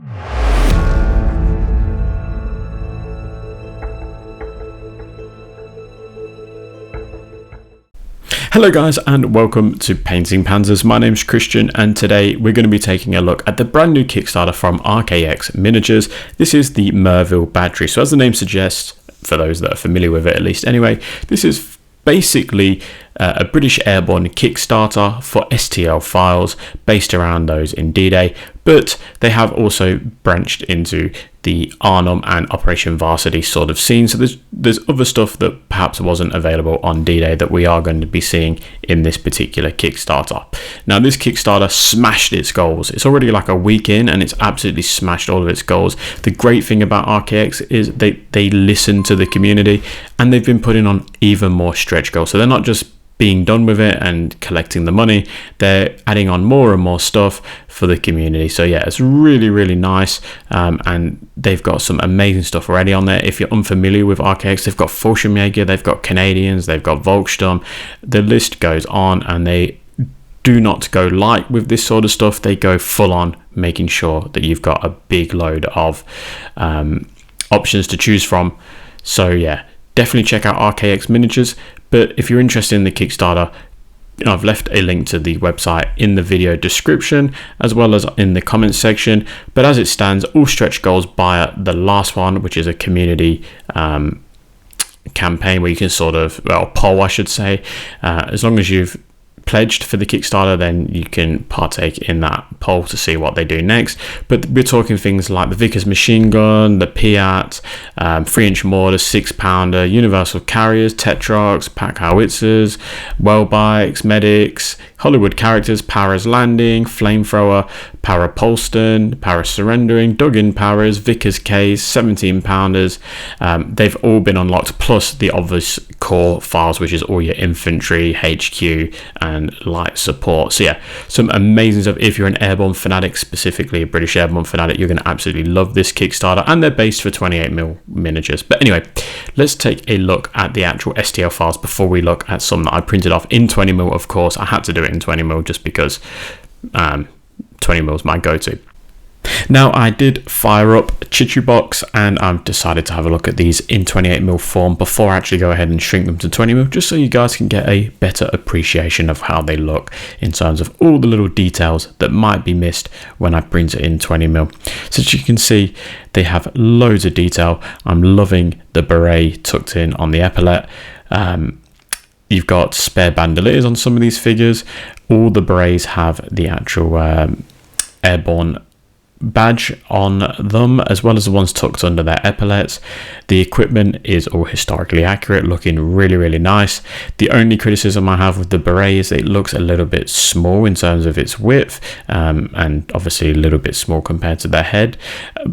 Hello guys and welcome to Painting Panzers. My name's Christian and today we're going to be taking a look at the brand new Kickstarter from RKX Miniatures. This is the Merville battery. So as the name suggests, for those that are familiar with it at least anyway, this is basically a British Airborne Kickstarter for STL files based around those in D-Day, but they have also branched into the Arnhem and Operation Varsity sort of scene. So there's other stuff that perhaps wasn't available on D-Day that we are going to be seeing in this particular Kickstarter. Now this Kickstarter smashed its goals. It's already like a week in and it's absolutely smashed all of its goals. The great thing about RKX is they listen to the community and they've been putting on even more stretch goals. So they're not just being done with it and collecting the money, they're adding on more and more stuff for the community. So yeah, it's really nice, and they've got some amazing stuff already on there. If you're unfamiliar with RKX, they've got Fallschirmjäger, they've got Canadians, they've got Volkssturm, the list goes on, and they do not go light with this sort of stuff. They go full on, making sure that you've got a big load of options to choose from. So yeah, definitely check out RKX Miniatures. But if you're interested in the Kickstarter, I've left a link to the website in the video description as well as in the comments section. But as it stands, all stretch goals by the last one, which is a community campaign where you can sort of, well, poll I should say, as long as you've pledged for the Kickstarter, then you can partake in that poll to see what they do next. But we're talking things like the Vickers machine gun, the Piat, 3-inch mortar, 6-pounder, universal carriers, Tetrarchs, pack howitzers, well bikes, medics, Hollywood characters, Paras landing, flamethrower, Para Polston, Para surrendering, dug-in Paras, Vickers Ks, 17-pounders. They've all been unlocked, plus the obvious core files, which is all your infantry, HQ, and light support. So yeah, some amazing stuff. If you're an airborne fanatic, specifically a British Airborne fanatic, you're going to absolutely love this Kickstarter, and they're based for 28mm miniatures. But anyway, let's take a look at the actual STL files before we look at some that I printed off in 20mm. Of course, I had to do it in 20mm just because 20mm is my go-to. Now I did fire up Chichu Box and I've decided to have a look at these in 28mm form before I actually go ahead and shrink them to 20mm, just so you guys can get a better appreciation of how they look in terms of all the little details that might be missed when I print it in 20mm. So as you can see, they have loads of detail. I'm loving the beret tucked in on the epaulet. You've got spare bandoliers on some of these figures. All the berets have the actual airborne badge on them, as well as the ones tucked under their epaulets. The equipment is all historically accurate, looking really nice. The only criticism I have with the beret is it looks a little bit small in terms of its width, and obviously a little bit small compared to their head.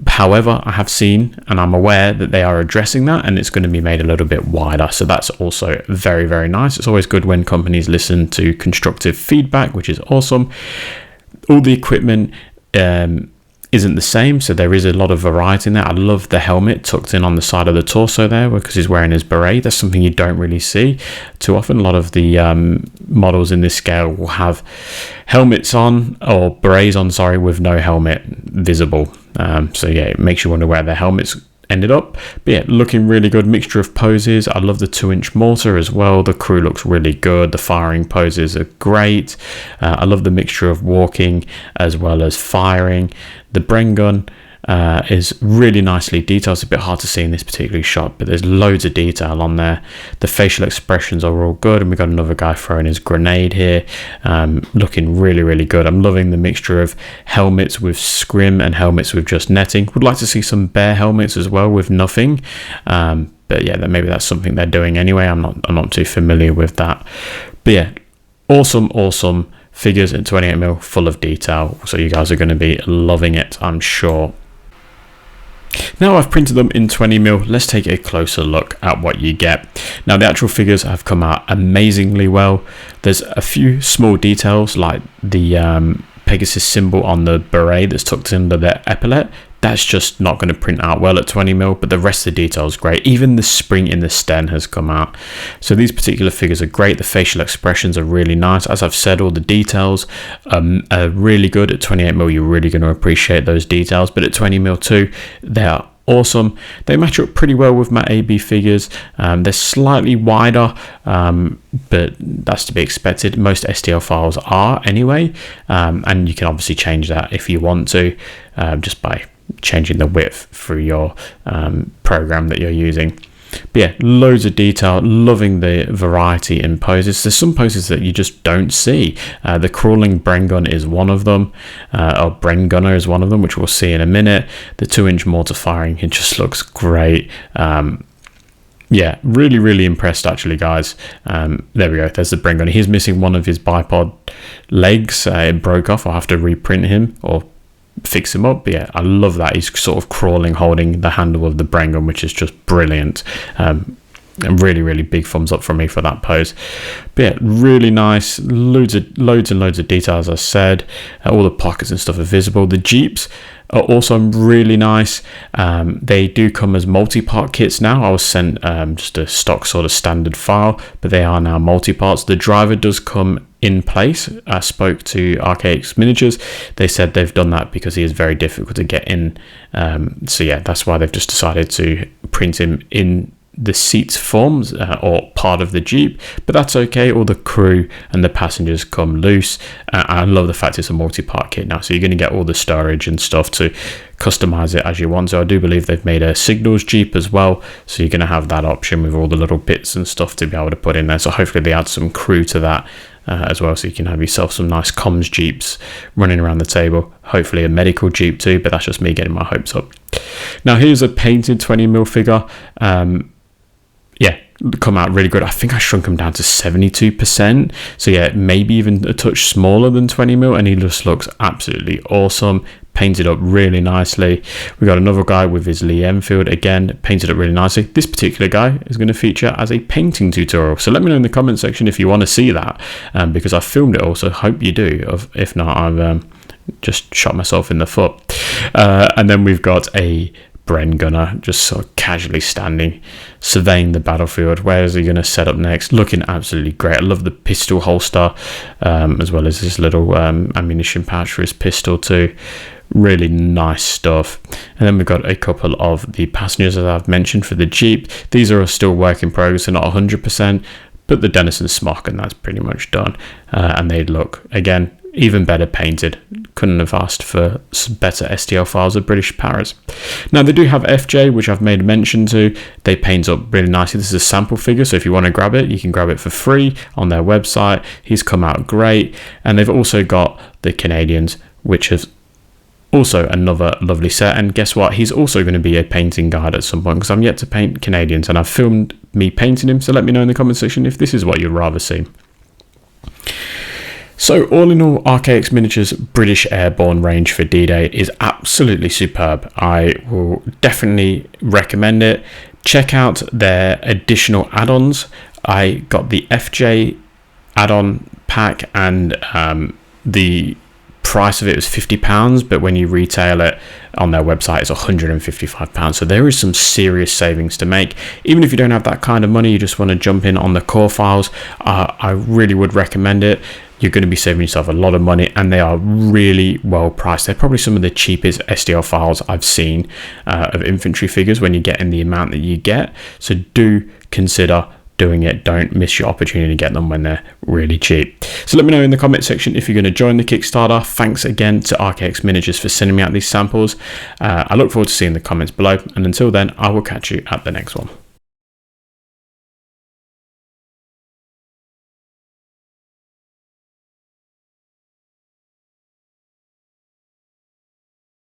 However, I have seen and I'm aware that they are addressing that, and it's going to be made a little bit wider, so that's also very nice. It's always good when companies listen to constructive feedback, which is awesome. All the equipment isn't the same, so there is a lot of variety in there. I love the helmet tucked in on the side of the torso there because he's wearing his beret. That's something you don't really see too often. A lot of the models in this scale will have helmets on, or berets on, sorry, with no helmet visible. So yeah, it makes you wonder where their helmets ended up. But yeah, looking really good. Mixture of poses. I love the 2-inch mortar as well. The crew looks really good. The firing poses are great. I love the mixture of walking as well as firing. The Bren gun is really nicely detailed. It's a bit hard to see in this particular shot, but there's loads of detail on there. The facial expressions are all good, and we've got another guy throwing his grenade here, looking really good. I'm loving the mixture of helmets with scrim and helmets with just netting. Would like to see some bare helmets as well with nothing, but yeah, maybe that's something they're doing anyway. I'm not too familiar with that. But yeah, awesome figures in 28mm, full of detail, so you guys are going to be loving it, I'm sure. Now I've printed them in 20mm, let's take a closer look at what you get. Now the actual figures have come out amazingly well. There's a few small details like the Pegasus symbol on the beret that's tucked under their epaulet, that's just not going to print out well at 20mm, but the rest of the detail is great. Even the spring in the sten has come out. So these particular figures are great. The facial expressions are really nice. As I've said, all the details are really good. At 28mm, you're really going to appreciate those details, but at 20mm too, they are awesome. They match up pretty well with my AB figures. They're slightly wider, but that's to be expected. Most STL files are anyway, and you can obviously change that if you want to, just by changing the width through your program that you're using. But yeah, loads of detail, loving the variety in poses. There's some poses that you just don't see. The crawling Bren gun is one of them, or Bren gunner is one of them, which we'll see in a minute. The 2-inch mortar firing, it just looks great. Yeah, really impressed actually, guys. There we go, there's the Bren gunner. He's missing one of his bipod legs. It broke off. I'll have to reprint him or fix him up. But yeah, I love that he's sort of crawling, holding the handle of the Bren gun, which is just brilliant. And really big thumbs up from me for that pose. But yeah, really nice. Loads and loads of detail, as I said. All the pockets and stuff are visible. The Jeeps are also really nice. They do come as multi-part kits now. I was sent just a stock sort of standard file, but they are now multi-parts. The driver does come in place. I spoke to RKX Miniatures. They said they've done that because he is very difficult to get in. So yeah, that's why they've just decided to print him in the seats forms or part of the Jeep, but that's okay. All the crew and the passengers come loose. I love the fact it's a multi-part kit now, so you're going to get all the storage and stuff to customize it as you want. So I do believe they've made a signals Jeep as well, so you're going to have that option with all the little bits and stuff to be able to put in there. So hopefully they add some crew to that as well, so you can have yourself some nice comms Jeeps running around the table. Hopefully a medical Jeep too, but that's just me getting my hopes up. Now here's a painted 20mm figure. Yeah, come out really good. I think I shrunk him down to 72%. So yeah, maybe even a touch smaller than 20mm, and he just looks absolutely awesome. Painted up really nicely. We got another guy with his Lee Enfield, again painted up really nicely. This particular guy is going to feature as a painting tutorial, so let me know in the comment section if you want to see that, because I filmed it also. Hope you do. If not, I've just shot myself in the foot. And then we've got a Bren gunner just sort of casually standing, surveying the battlefield. Where is he going to set up next? Looking absolutely great. I love the pistol holster, as well as this little ammunition pouch for his pistol too. Really nice stuff. And then we've got a couple of the passengers, as I've mentioned, for the Jeep. These are still work in progress, they're not 100%, but the Denison smock, and that's pretty much done. And they look, again, even better painted. Couldn't have asked for better STL files of British Paras. Now they do have FJ, which I've made mention to. They paint up really nicely. This is a sample figure, so if you want to grab it, you can grab it for free on their website. He's come out great. And they've also got the Canadians, which is also another lovely set. And guess what? He's also going to be a painting guide at some point, because I'm yet to paint Canadians, and I've filmed me painting him. So let me know in the comment section if this is what you'd rather see. So all in all, RKX Miniatures British Airborne range for D-Day is absolutely superb. I will definitely recommend it. Check out their additional add-ons. I got the FJ add-on pack, and the price of it was £50, but when you retail it on their website it's £155. So there is some serious savings to make. Even if you don't have that kind of money, you just want to jump in on the core files, I really would recommend it. You're going to be saving yourself a lot of money, and they are really well priced. They're probably some of the cheapest STL files I've seen of infantry figures when you get in the amount that you get. So do consider doing it. Don't miss your opportunity to get them when they're really cheap. So let me know in the comment section if you're going to join the Kickstarter. Thanks again to RKX Miniatures for sending me out these samples. I look forward to seeing the comments below, and until then, I will catch you at the next one.